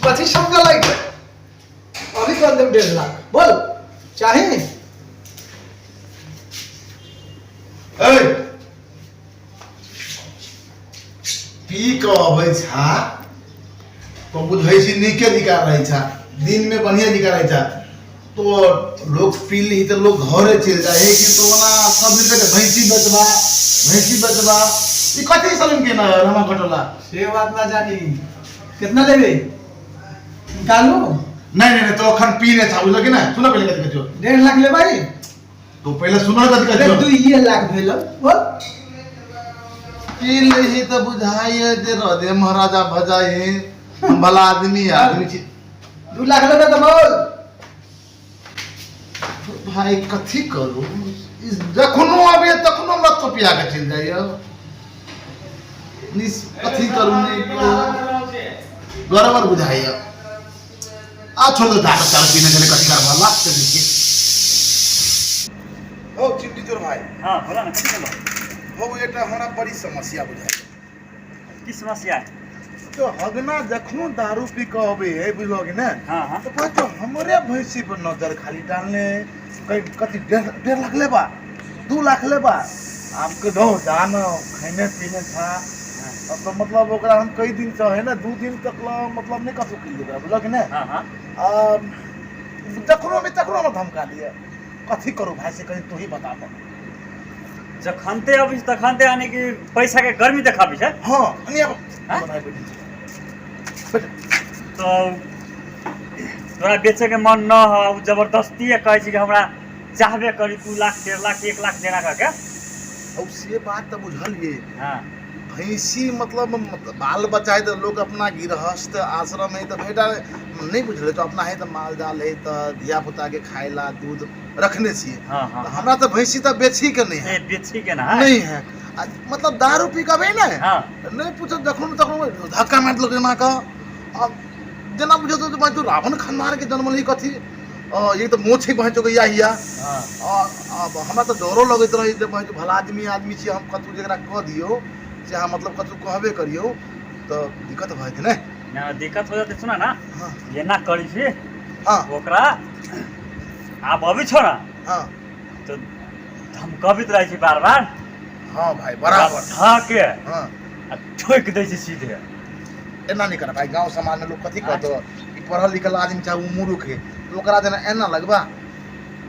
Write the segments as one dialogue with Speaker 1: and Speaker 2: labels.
Speaker 1: कथी समझ लाइक अभी कर दे 1.5 लाख बोल चाहे
Speaker 2: ए पी को अबै छा तो बुझै छी नीके निकाल रही छा दिन में बढ़िया निकाल रही छा तो लोग पी ली तो लोग घरे चल जाए कि तो ना सब मिलके भैंसी बचबा ई कथी सलन के ना रमा कटोला
Speaker 1: से बात ना जानी कितना लेबे निकालो
Speaker 2: नहीं तो अखन पीने था बुझल कि ना सुनो पहले कथी कहियो
Speaker 1: 1.5 लाख ले भाई
Speaker 2: तो पहले सुनो कथी कहियो
Speaker 1: तू ये लाख भेल बोल
Speaker 2: पी लेही तो बुझाइए जे रदे महाराजा भजाए हम भला आदमी छी
Speaker 1: 2 लाख लेबे तो बोल
Speaker 2: भाई कथी करू जखनो आबे तखनो मत तो पिया के चल जाइयो निस कथी करू नहीं गड़बड़ बुझाइयो आ छोड़ दो दारू चार पीने के लिए कथी कर भला से देखिए ओ चिट्टी चोर भाई
Speaker 3: हां बोला ना कथी बोलो
Speaker 2: हो एटा हमरा बड़ी समस्या बुझाई
Speaker 3: की समस्या है
Speaker 2: तो हगना जखनो दारू पी के आबे है बुझलोगे ना
Speaker 3: हां
Speaker 2: तो कोई तो हमरे भैंसी पर नजर खाली डालने कथी 1.5 लाख लेबा 2 लाख लेबा आपके दो जानो खाने पीने था अब तो मतलब ओकरा हम कई दिन से है ना 2 दिन तक मतलब नहीं कसो के लिए बोलो कि ना
Speaker 3: हां
Speaker 2: जखनो में धमका दिया कथी करो भाई से कहीं तू ही बता दो
Speaker 3: जखनते अभी तखनते आने की पैसा के गर्मी देखाबी छै
Speaker 2: हां अनि अब
Speaker 3: तो तोरा बेचे के मन न हो जबरदस्ती कहे छी कि हमरा चाहबे करी 2 लाख 1.5 लाख 1 लाख देना करके
Speaker 2: अब से बात तो बुझलिए
Speaker 3: हां
Speaker 2: भैंसी मतलब बाल बच्चा है तो लोग अपना गृहस्थ आश्रम है तो बेटा नहीं बुझले तो अपना है तो माल जाल है तो धिया पुता के खाइला दूध रखने चाहिए
Speaker 3: हां
Speaker 2: तो हमरा तो भैंसी तो बेची के नहीं है
Speaker 3: बेची के ना
Speaker 2: नहीं है मतलब दारू पी के ना
Speaker 3: हां
Speaker 2: नहीं पूछो देखो तक धक्का मार लोग जना का अब जना बुझो तो मैं तो रावण खनमार के जन्म ली कथी ये तो मोछ ही बहचो गया हिया अब हमरा तो डरो लगत रही जे मैं भला आदमी छी हम कतु जकरा कह दियो से हम मतलब कतु कहबे करियो तो दिक्कत भ जेते
Speaker 3: ना दिक्कत हो जाते सुना ना
Speaker 2: हां
Speaker 3: ये ना करी छी
Speaker 2: हां
Speaker 3: ओकरा आप अभी छोड़ा
Speaker 2: हां
Speaker 3: तो धमकावित रहे छी बार
Speaker 2: हां भाई बराबर
Speaker 3: हाँ के
Speaker 2: हां
Speaker 3: ठोक दे छी सीधे
Speaker 2: एना नहीं करना भाई गांव समाज में लोग कथी कहतो ई पढ़ल लिखल आदमी चाहे उ मूर्ख है तो ओकरा देना एना लगबा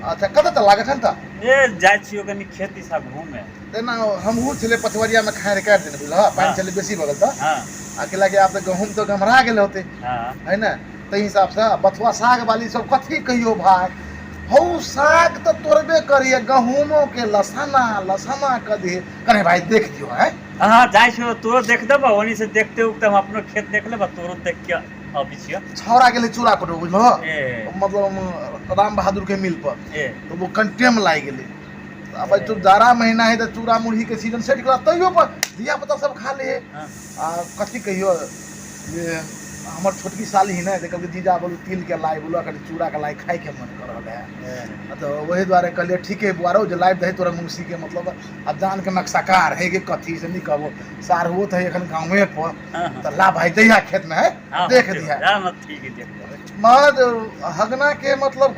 Speaker 2: अच्छा कत त लागे छन त
Speaker 3: ए जाय छी ओकनी खेती सा घूमे
Speaker 2: तेना हम हूँ चले पचवरिया में खाए काट देने बुझल पानी चले बेसी बगल त
Speaker 3: हां
Speaker 2: अकेला के आप तो गहूम तो गमरा गेल होते
Speaker 3: हां
Speaker 2: है ना तई हिसाब से बथुआ साग वाली सब कथी कहियो भाई हौ साग तो तोड़बे करिए गहूमों के लसना क दे कने भाई देख दियो है
Speaker 3: हां जाय छी तोरो देख देबो ओनी से देखते उकते हम अपनो खेत देख लेबो तोरो देख के अभी छियो
Speaker 2: छौरा के लिए चूड़ा कटो बुझल
Speaker 3: ए
Speaker 2: मतलब राम बहादुर के मिल पर
Speaker 3: ए
Speaker 2: तो वो कंटेम लाई गेले अब तो जाड़ा महीना है तो चूड़ा मुरही के सीजन सेट करा तइयो पर धिया पुता सब खा ले आ कथी कहियो ये हमर छोटकी साली ही ना देखल के जीजा बोलू तिल के लाई बोलू कनी चूड़ा के लाई खाए के मन कर रहले है तो वही द्वारे कहलिए ठीक है बुआरो जे लाइव दे तोरा मुंशी के मतलब अब जान के नक्शाकार है के कथी से नहीं कहबो सार होत है एखन गांवे पर तो ला भाई दैया खेत में है देख दिया
Speaker 3: हां ठीक है देख
Speaker 2: मद हगना के मतलब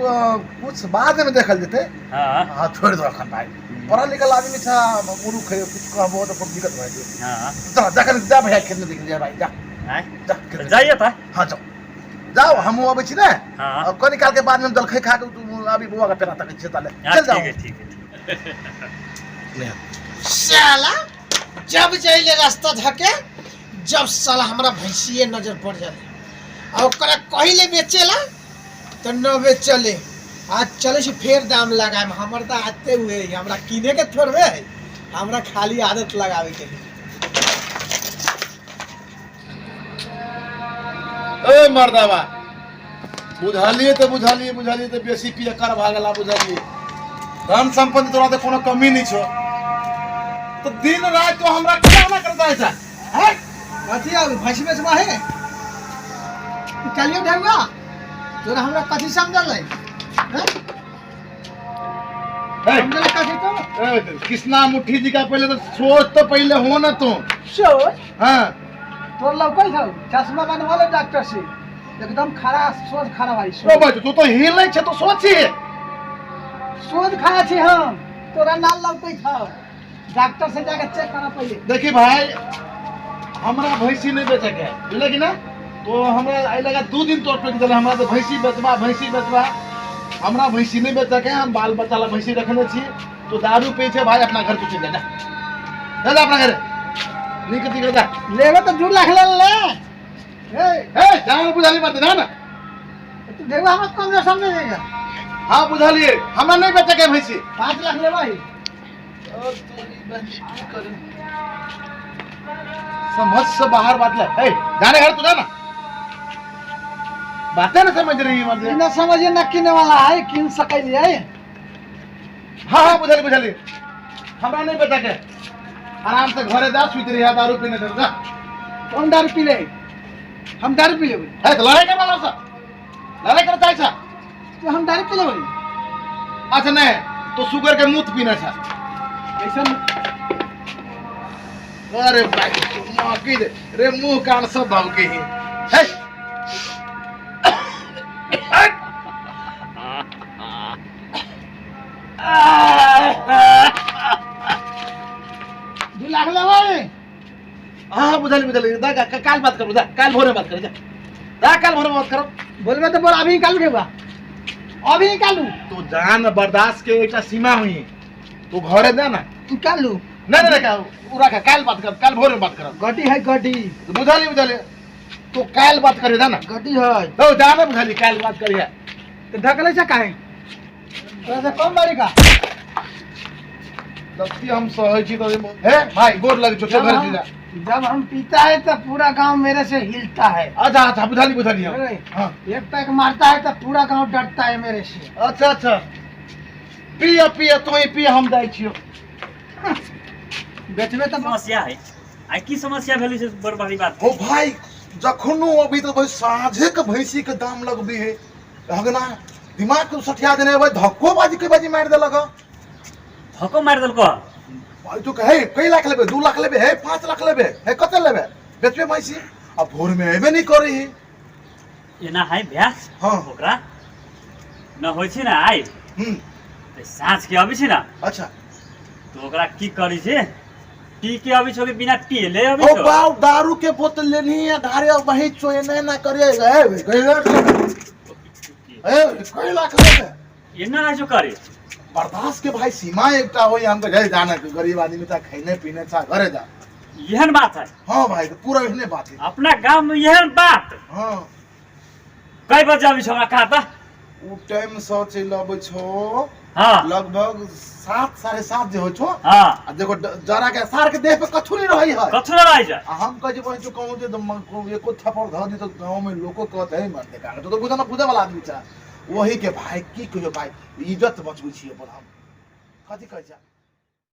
Speaker 2: कुछ बाद में देखल जेते
Speaker 3: हां
Speaker 2: हां छोड़ दो अखन भाई पढ़ल लिखल आदमी था मूर्ख है कुछ कहबो तो बहुत दिक्कत भाई
Speaker 3: हां
Speaker 2: चल देखल जा भाई खेत में देख लिया भाई जा
Speaker 3: जाइए था
Speaker 2: हाँ जाओ हम अबै छी ना
Speaker 3: हां
Speaker 2: अब कनी काल के बाद में जलखै खा के तू अभी बुआ का पेरा तक छै ताले चल जाओ
Speaker 3: ठीक है
Speaker 1: साला जब जाइले रास्ता धके जब साला हमरा भैंसिए नजर पड़ जाले आ ओकरा कहिले बेचेला तो न बेचले आज चले से फेर दाम लगाए हमर त आते हुए हमरा किने के थोड़बे हमरा खाली आदत लगावे के
Speaker 2: ए मर्दावा बुझालिए तो बेसी पिए कर भागला बुझालिए धन संपत्ति तोरा तो कोनो कमी नहीं छो तो दिन रात तो हमरा क्या ना करता है हैं
Speaker 1: कथी अब भैंसी बेचबा है चलियो ढंगा तोरा हमरा कथी समझल है समझल कथी तो
Speaker 2: कृष्णा मुट्ठी जी का पहले तो सोच तो पहले हो ना तू
Speaker 1: सोच
Speaker 2: हाँ
Speaker 1: तोर लौकै छौ चश्मा बनवा ले डॉक्टर से एकदम खड़ा सोच खड़ा भाई
Speaker 2: ओ भाई तू तो हिल नहीं छे तो सोची
Speaker 1: सोच खड़ा छी हम तोरा नाल लगतै था डॉक्टर से जाके चेक करा पहले
Speaker 2: देखी भाई हमरा भैंसी नहीं बेचे के बुझले कि ना तो हमरा आई लगा 2 दिन तोड़ पे चले हमरा तो भैंसी बेचबा हमरा भैंसी नहीं बेचे के हम बाल बच्चा ला भैंसी रखने छी तो दारू पी छे भाई अपना घर को चल जा जा अपना घर निकल जा
Speaker 1: लेवे तो 2 लाख ले
Speaker 2: ए जान बुझाली बात ना
Speaker 1: तू देवा हम कम रे सामने देगा
Speaker 2: हां बुझालिए हमरा नहीं बेचे के भैंसी
Speaker 1: 5 लाख ले भाई
Speaker 2: समझ से बाहर बात ले ए जाने घर तू जाना बातें ना समझ रही है
Speaker 1: ना समझिए ना किने वाला है किन सकैली है
Speaker 2: हाँ बुझाली हमरा नहीं बेचे के आराम से घरे जा सुत रही दारू पीने दे जा
Speaker 1: कौन दारू पी ले हम दारू पी लेबै
Speaker 2: है तो लड़ाई कर वाला सा लड़ाई कर चाहे सा
Speaker 1: तो हम दारू पी लेबै
Speaker 2: अच्छा नहीं तो शुगर के मूत पीना था
Speaker 1: ऐसा
Speaker 2: अरे भाई मां की दे रे मुंह कान सब भाव के ही है
Speaker 1: लाख ले भाई
Speaker 2: हाँ बुझाली दा काल बात करो जा काल भोरे बात करो जा काल भोरे बात करो
Speaker 1: बोलबे तो बोल अभी निकाल देबा अभी निकालू
Speaker 2: तो जान बर्दाश्त के एक सीमा हुई तो घरे दे ना
Speaker 1: निकालू
Speaker 2: नहीं का उरा का काल बात कर काल भोरे बात करो
Speaker 1: गड्डी है गड्डी
Speaker 2: तो बुझाली तो काल बात करे ना
Speaker 1: गड्डी है
Speaker 2: तो जाना बुझाली काल बात करिए
Speaker 1: तो ढकले से काहे तोरा से कम बारी का
Speaker 2: दस्ती हम सहै छी तो हे भाई गोर लग जो घर जा
Speaker 1: जब हम पीता है तो पूरा गांव मेरे से हिलता है
Speaker 2: अच्छा बुझाली हां
Speaker 1: एक पैक मारता है तो पूरा गांव डरता है मेरे से
Speaker 2: अच्छा पिया तो ही पिया हम जाय छियो
Speaker 1: बेचबे तो
Speaker 3: समस्या है आई की समस्या भेली से बड़ बड़ी बात
Speaker 2: ओ भाई जखनो अभी तो भाई साझे के भैंसी के दाम लगबी है हगना दिमाग को सठिया देने भाई धक्को बाजी मार देलक
Speaker 3: धक्को मार देलको
Speaker 2: भाई तो कहे कई लाख लेबे 2 लाख लेबे है 5 लाख लेबे है कते लेबे बेचबे भैंसी अब भोर में एबे नहीं करी
Speaker 3: एना है भैंस
Speaker 2: हां
Speaker 3: ओकरा न होय छी ना आई ते साँझ के अबै छी ना
Speaker 2: अच्छा
Speaker 3: तो ओकरा की करी छे पी के अबै छो के बिना पिएले अबै
Speaker 2: ओ
Speaker 3: छो
Speaker 2: बाऊ दारू के बोतल लेनी है धारे वही चोए ना करे है कई लाख लेबे
Speaker 3: एना आजो करे
Speaker 2: बर्दाश्त के भाई सीमा एकटा होई हमके जाय जाना के गरीब आदमी ता खैने पीने सा घरे जा
Speaker 3: यहन बात है
Speaker 2: हां भाई तो पूरा इतने बात है
Speaker 3: अपना गांव में यहन बात
Speaker 2: हां
Speaker 3: कई बजे अबै छो हमरा खाता
Speaker 2: उ टाइम से चलबै छो
Speaker 3: हां
Speaker 2: लगभग 7 7:30 जे हो छो
Speaker 3: हां
Speaker 2: आ देखो जरा के सार के देह पे कथु नहीं रही है
Speaker 3: कथु न रह जाय
Speaker 2: हम कह जे बहन कहूं जे एको थप्पड़ ध दी तो गांव में लोको कहत है मर दे का तो बुझा वाला आदमी छा वही के भाई की कहियो भाई इज्जत बचबै छियै पर हम कथि कहै छा